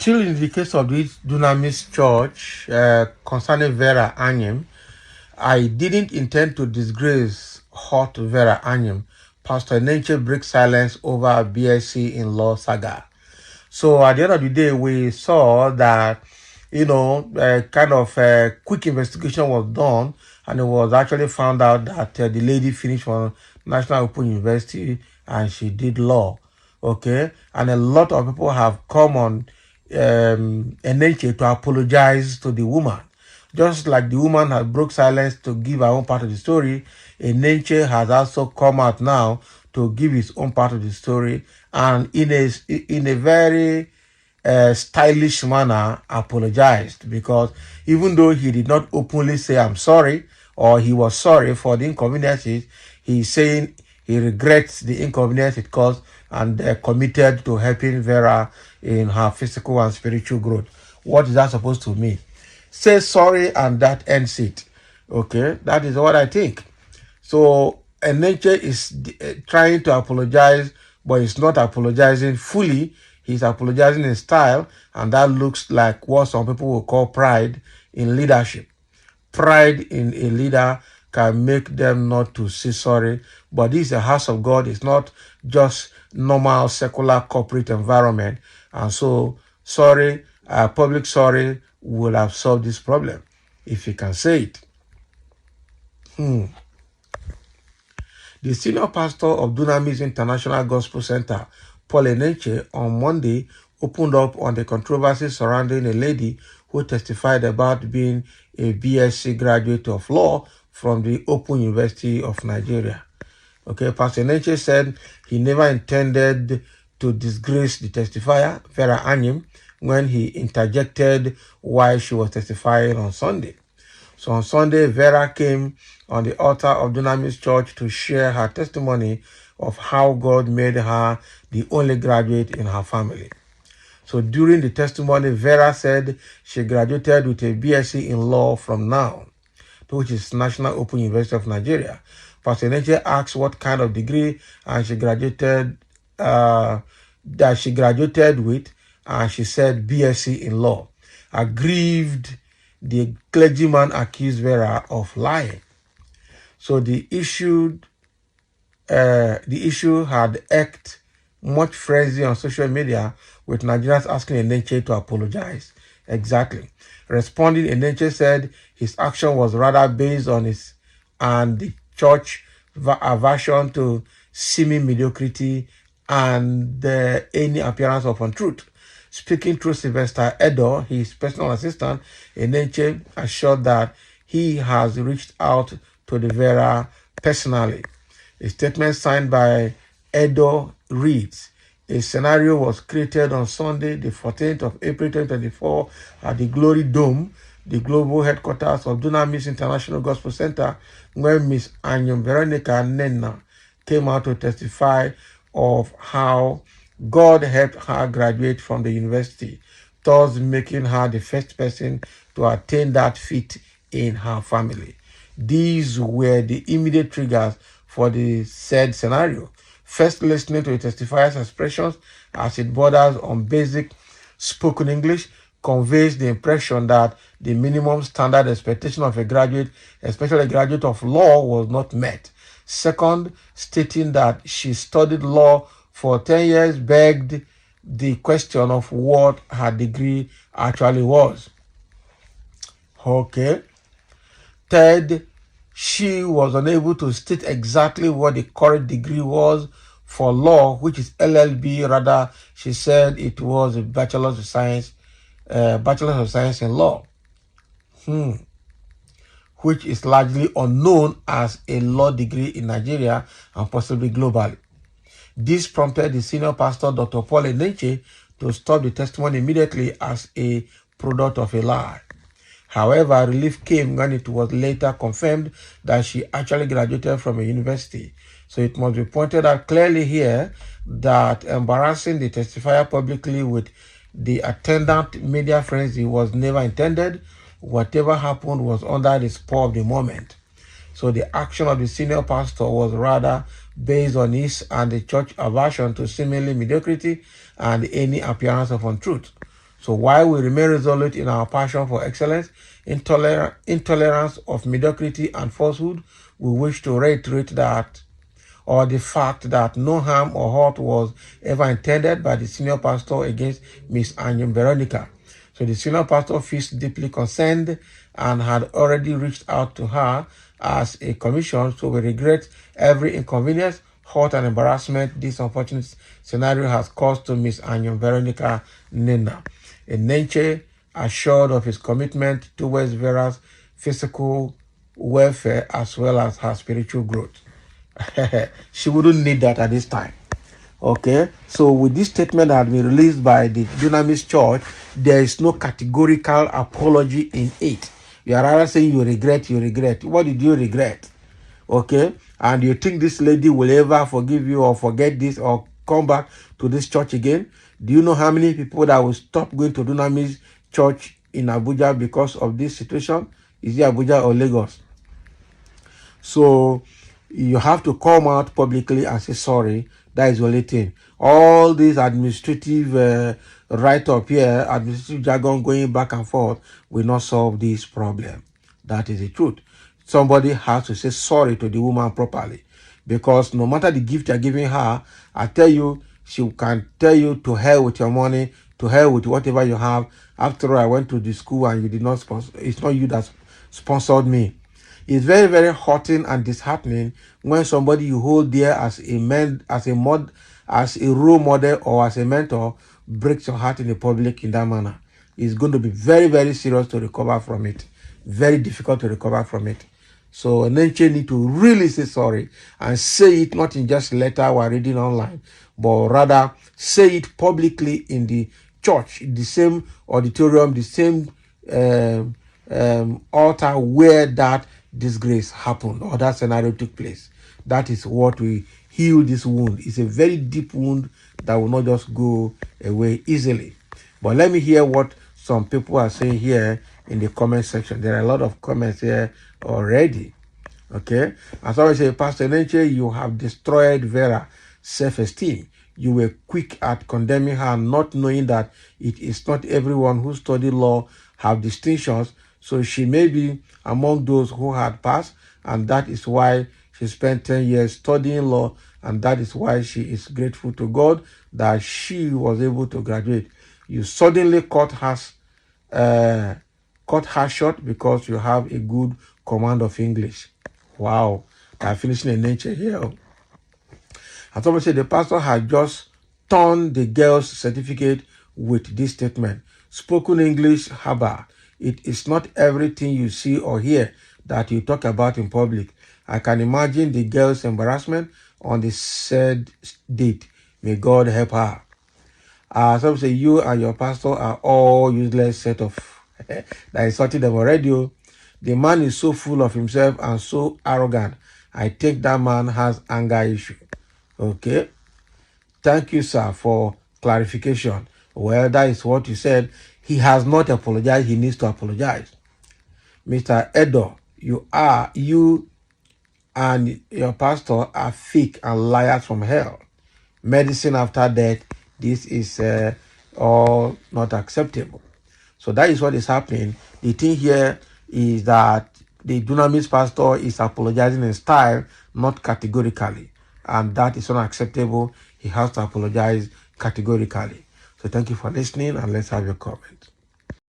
Still in the case of this Dunamis Church concerning Vera Anyim, I didn't intend to disgrace hot Vera Anyim. Pastor Enenche breaks silence over BSc in law saga. So at the end of the day, we saw that, kind of a quick investigation was done, and it was actually found out that the lady finished from National Open University and she did law. Okay, and a lot of people have come on Enenche to apologize to the woman. Just like the woman had broke silence to give her own part of the story, Enenche has also come out now to give his own part of the story, and in a very stylish manner apologized, because even though he did not openly say I'm sorry or he was sorry for the inconveniences, he's saying he regrets the inconvenience it caused and committed to helping Vera in her physical and spiritual growth. What is that supposed to mean? Say sorry and that ends it. Okay, that is what I think. So Enenche is trying to apologize, but he's not apologizing fully. He's apologizing in style, and that looks like what some people will call pride in leadership. Pride in a leader can make them not to say sorry, but this is a house of God. It's not just normal secular corporate environment, and so sorry, public sorry will have solved this problem if you can say it. The senior pastor of Dunamis International Gospel Center, Paul Enenche, on Monday opened up on the controversy surrounding a lady who testified about being a BSc graduate of law from the Open University of Nigeria. Okay, Pastor Enenche said he never intended to disgrace the testifier, Vera Anyim, when he interjected while she was testifying on Sunday. So on Sunday, Vera came on the altar of Dunamis Church to share her testimony of how God made her the only graduate in her family. So during the testimony, Vera said she graduated with a BSc in law from NOW, which is National Open University of Nigeria. Pastor Enenche asked what kind of degree and she graduated with, and she said BSc in law. Aggrieved, the clergyman accused Vera of lying. So the issue had egged much frenzy on social media, with Nigerians asking Enenche to apologize. Exactly. Responding, Enenche said his action was rather based on his and the church aversion to seeming mediocrity and any appearance of untruth. Speaking through Sylvester Edo, his personal assistant, Enenche assured that he has reached out to the Vera personally. A statement signed by Edo reads, "A scenario was created on Sunday, the 14th of April 2024 at the Glory Dome, the global headquarters of Dunamis International Gospel Center, when Miss Anyim Veronica Nenna came out to testify of how God helped her graduate from the university, thus making her the first person to attain that feat in her family." These were the immediate triggers for the said scenario. First, listening to the testifier's expressions as it borders on basic spoken English conveys the impression that the minimum standard expectation of a graduate, especially a graduate of law, was not met. Second, stating that she studied law for 10 years begged the question of what her degree actually was. Okay. Third, she was unable to state exactly what the correct degree was for law, which is LLB. Rather, she said it was a Bachelor of Science in Law, which is largely unknown as a law degree in Nigeria and possibly globally. This prompted the senior pastor, Dr. Paul Enenche, to stop the testimony immediately as a product of a lie. However, relief came when it was later confirmed that she actually graduated from a university. So it must be pointed out clearly here that embarrassing the testifier publicly with the attendant media frenzy was never intended. Whatever happened was under the spur of the moment. So the action of the senior pastor was rather based on his and the church aversion to seemingly mediocrity and any appearance of untruth. So while we remain resolute in our passion for excellence, intolerance of mediocrity and falsehood, we wish to reiterate that, or the fact that no harm or hurt was ever intended by the senior pastor against Miss Anyim Veronica. So the senior pastor feels deeply concerned and had already reached out to her as a commission, so we regret every inconvenience, hurt, and embarrassment this unfortunate scenario has caused to Miss Anyim Veronica Nina. Enenche, assured of his commitment towards Vera's physical welfare as well as her spiritual growth. She wouldn't need that at this time. Okay, so with this statement that had been released by the Dunamis Church, there is no categorical apology in it. You are rather saying you regret, you regret. What did you regret? Okay, and you think this lady will ever forgive you or forget this or come back to this church again? Do you know how many people that will stop going to Dunamis Church in Abuja because of this situation? Is it Abuja or Lagos? So you have to come out publicly and say sorry. That is the only thing. All these administrative write-up here, administrative jargon going back and forth will not solve this problem. That is the truth. Somebody has to say sorry to the woman properly. Because no matter the gift you're giving her, I tell you, she can tell you to hell with your money, to hell with whatever you have. After all, I went to the school and you did not sponsor. It's not you that sponsored me. It's very, very hurting and disheartening when somebody you hold dear as a man, as a role model or as a mentor breaks your heart in the public in that manner. It's going to be very, very serious to recover from it. Very difficult to recover from it. So Enenche need to really say sorry and say it not in just letter while reading online, but rather say it publicly in the church, the same auditorium, the same altar where that disgrace happened or that scenario took place. That is what will heal this wound. It's a very deep wound that will not just go away easily. But let me hear what some people are saying here in the comment section. There are a lot of comments here already. Okay, as I always say, Pastor Enenche, you have destroyed Vera's self-esteem. You were quick at condemning her, not knowing that it is not everyone who study law have distinctions. So she may be among those who had passed, and that is why she spent 10 years studying law, and that is why she is grateful to God that she was able to graduate. You suddenly cut her short because you have a good command of English. Wow, I'm finishing a nature here. I thought the pastor had just turned the girl's certificate with this statement. Spoken English, haba. It is not everything you see or hear that you talk about in public. I can imagine the girl's embarrassment on the said date. May God help her. Some say you and your pastor are all useless set of that insulted them already. The man is so full of himself and so arrogant. I think that man has anger issue. Okay. Thank you, sir, for clarification. Well, that is what you said. He has not apologized. He needs to apologize. Mr. Edo, you and your pastor are fake and liars from hell. Medicine after death, this is all not acceptable. So that is what is happening. The thing here is that the Dunamis pastor is apologizing in style, not categorically. And that is unacceptable. He has to apologize categorically. So thank you for listening, and let's have your comment.